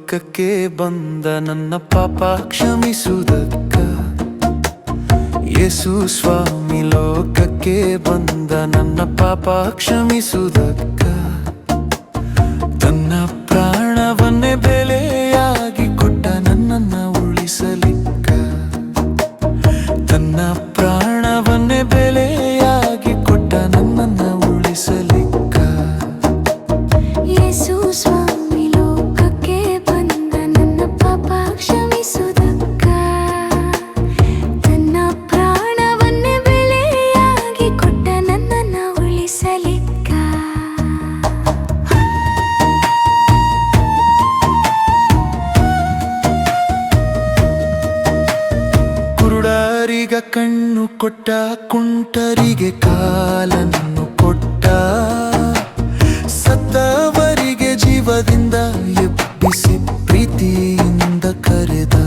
ಲೋಕಕ್ಕೆ ಬಂದ ನನ್ನ ಪಾಪ ಕ್ಷಮಿಸುವುದಕ್ಕ. ಯೇಸು ಸ್ವಾಮಿ ಲೋಕಕ್ಕೆ ಬಂದ ನನ್ನ ಪಾಪ ಕ್ಷಮಿಸುವುದಕ್ಕ. ತನ್ನ ಪ್ರಾಣವನ್ನೇ ಬೆಲೆಯಾಗಿ ಕೊಟ್ಟ ನನ್ನನ್ನು ಉಳಿಸಲಿಕ್ಕ. ತನ್ನ ಪ್ರಾಣವನ್ನೇ ಬೆಲೆಯಾಗಿ ಕೊಟ್ಟ ನನ್ನನ್ನು ಉಳಿಸಲಿಕ್ಕ. ಯೇಸು ಸ್ವಾಮಿ ಲೋಕಕ್ಕೆ ಬಂದ ನನ್ನ ಪಾಪ ಕ್ಷಮಿಸುವುದಕ್ಕ. ತನ್ನ ಪ್ರಾಣವನ್ನೇ ಬೆಲೆಯಾಗಿ ಕೊಟ್ಟ ನನ್ನನ್ನು ಉಳಿಸಲಿಕ್ಕ. ಕುರುಡರಿಗೆ ಕಣ್ಣು ಕೊಟ್ಟ, ಕುಂಟರಿಗೆ ಕಾಲನ್ನು ಕೊಟ್ಟ, ಸತ್ತವರಿಗೆ ಜೀವದಿಂದ ಎಬ್ಬಿಸಿ ಪ್ರೀತಿಯಿಂದ ಕರೆದ.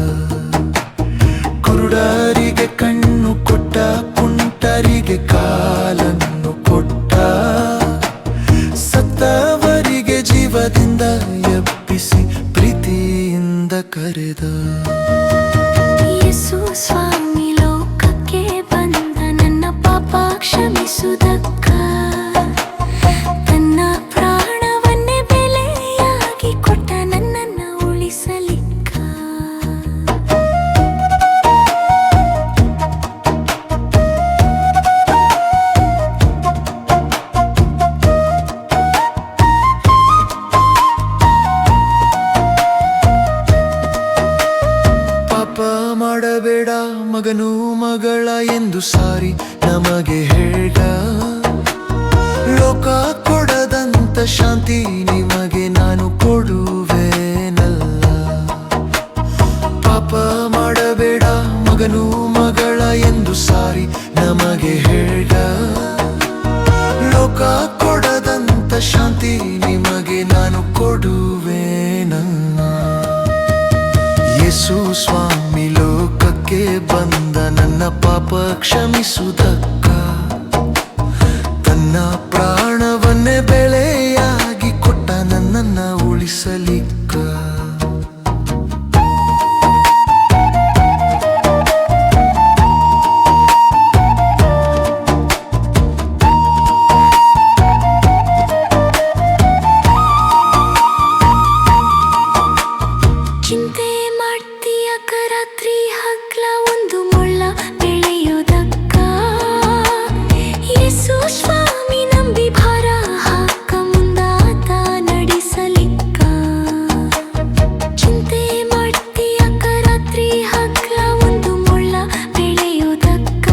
ಕುರುಡರಿಗೆ ಕಣ್ಣು ಕೊಟ್ಟ, ಕುಂಟರಿಗೆ ಕಾಲನ್ನು ಕೊಟ್ಟ, ಸತ್ತವರಿಗೆ ಜೀವದಿಂದ ಎಬ್ಬಿಸಿ ಪ್ರೀತಿಯಿಂದ ಕರೆದ. ಯೇಸು ಸ್ವಾಮಿ ಲೋಕಕ್ಕೆ ಬಂದ ನನ್ನ ಪಾಪ ಕ್ಷಮಿಸುವುದಕ್ಕ. ತನ್ನ ಪ್ರಾಣವನ್ನೇ ಬೆಲೆಯಾಗಿ ಕೊಟ್ಟ ನನ್ನನ್ನು ಉಳಿಸಲಿಕ್ಕ. ಪಾಪ ಮಾಡಬೇಡ ಮಗನು ಮಗಳ ಎಂದು ಸಾರಿ ನಮಗೆ ಹೇಳ್ದ. ಲೋಕ ಕೊಡದಂತ ಶಾಂತಿ ನಿಮಗೆ ನಾನು ಕೊಡುವೆನಲ್ಲ. ಪಾಪ ಮಾಡಬೇಡ ಮಗನು ಮಗಳ ಎಂದು ಸಾರಿ ನಮಗೆ ಹೇಳ್ದ. ಲೋಕ ಕೊಡದಂತ ಶಾಂತಿ ನಿಮಗೆ ನಾನು ಕೊಡುವೆನಲ್ಲ. ಯೇಸು ಸ್ವಾಮಿ ಲೋಕಕ್ಕೆ ಬಂದ ನನ್ನ ಪಾಪ ಕ್ಷಮಿಸುವುದಕ್ಕ. ತನ್ನ ಪ್ರಾಣವನ್ನೇ ಬೆಲೆಯಾಗಿ ಕೊಟ್ಟ ನನ್ನನ್ನು ಉಳಿಸಲಿಕ್ಕ. ಚಿಂತೆ ಮಾಡ್ತೀಯಕ್ಕ ರಾತ್ರಿ ಹಗ್ಲ ಒಂದು ಮುಳ್ಳ ಬೆಳೆಯೋದಕ್ಕ. ಯೇಸು ಸ್ವಾಮಿ ನಂಬಿ ಭಾರ ಹಾಕ ಮುಂದಾತ ನಡೆಸಲಿಕ್ಕ. ಚಿಂತೆ ಮಾಡ್ತೀಯಕ್ಕ ರಾತ್ರಿ ಹಗ್ಲ ಒಂದು ಮುಳ್ಳ ಬೆಳೆಯೋದಕ್ಕ.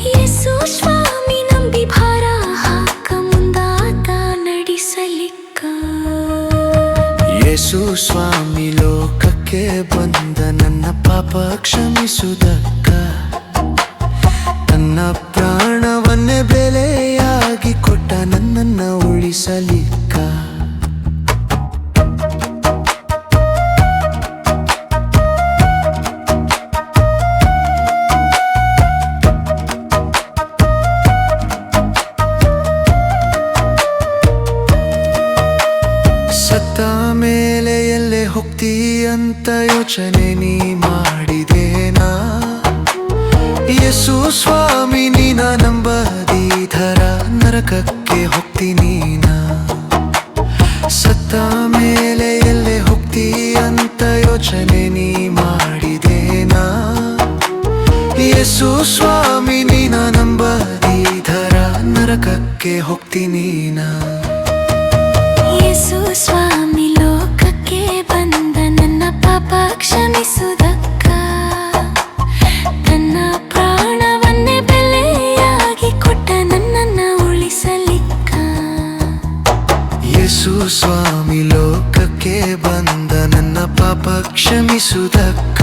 ಯೇಸು ಸ್ವಾಮಿ ನಂಬಿ ಭಾರ ಹಾಕ ಮುಂದಾತ ನಡೆಸಲಿಕ್ಕ. ಯೇಸು ಸ್ವಾಮಿ ಲೋಕಕ್ಕೆ ಬಂದ ನನ್ನ ಪಾಪ ಕ್ಷಮಿಸುವುದಕ್ಕ. ತನ್ನ ಪ್ರಾಣವನ್ನೇ ಬೆಲೆಯಾಗಿ ಕೊಟ್ಟ ನನ್ನನ್ನು ಉಳಿಸಲಿಕ್ಕ. ಸತ್ತ ಮೇಲೆ ಎಲ್ಲೇ ಹೋಗ್ತೀ ಅಂತ ಯೋಚನೆ ನೀ ಮಾಡಿದೇನಾ? ಯೇಸು ಸ್ವಾಮಿ ನೀನ ನಂಬದಿಧರ ನರಕಕ್ಕೆ ಹೋಗ್ತೀನೀನಾ? ಸತ್ತ ಮೇಲೆ ಎಲ್ಲೇ ಹೋಗ್ತೀ ಅಂತ ಯೋಚನೆ ನೀ ಮಾಡಿದೇನಾ? ಯೇಸು ಸ್ವಾಮಿ ನೀನ ನಂಬದಿಧರ ನರಕಕ್ಕೆ ಹೋಗ್ತೀನೀನಾ? ಯೇಸು ಸ್ವಾಮಿ ಲೋಕಕ್ಕೆ ಬಂದ ನನ್ನ ಪಾಪ ಕ್ಷಮಿಸುವುದಕ್ಕ. ತನ್ನ ಪ್ರಾಣವನ್ನೇ ಬೆಲೆಯಾಗಿ ಕೊಟ್ಟ ನನ್ನನ್ನು ಉಳಿಸಲಿಕ್ಕ. ಯೇಸು ಸ್ವಾಮಿ ಲೋಕಕ್ಕೆ ಬಂದ ನನ್ನ ಪಾಪ ಕ್ಷಮಿಸುವುದಕ್ಕ.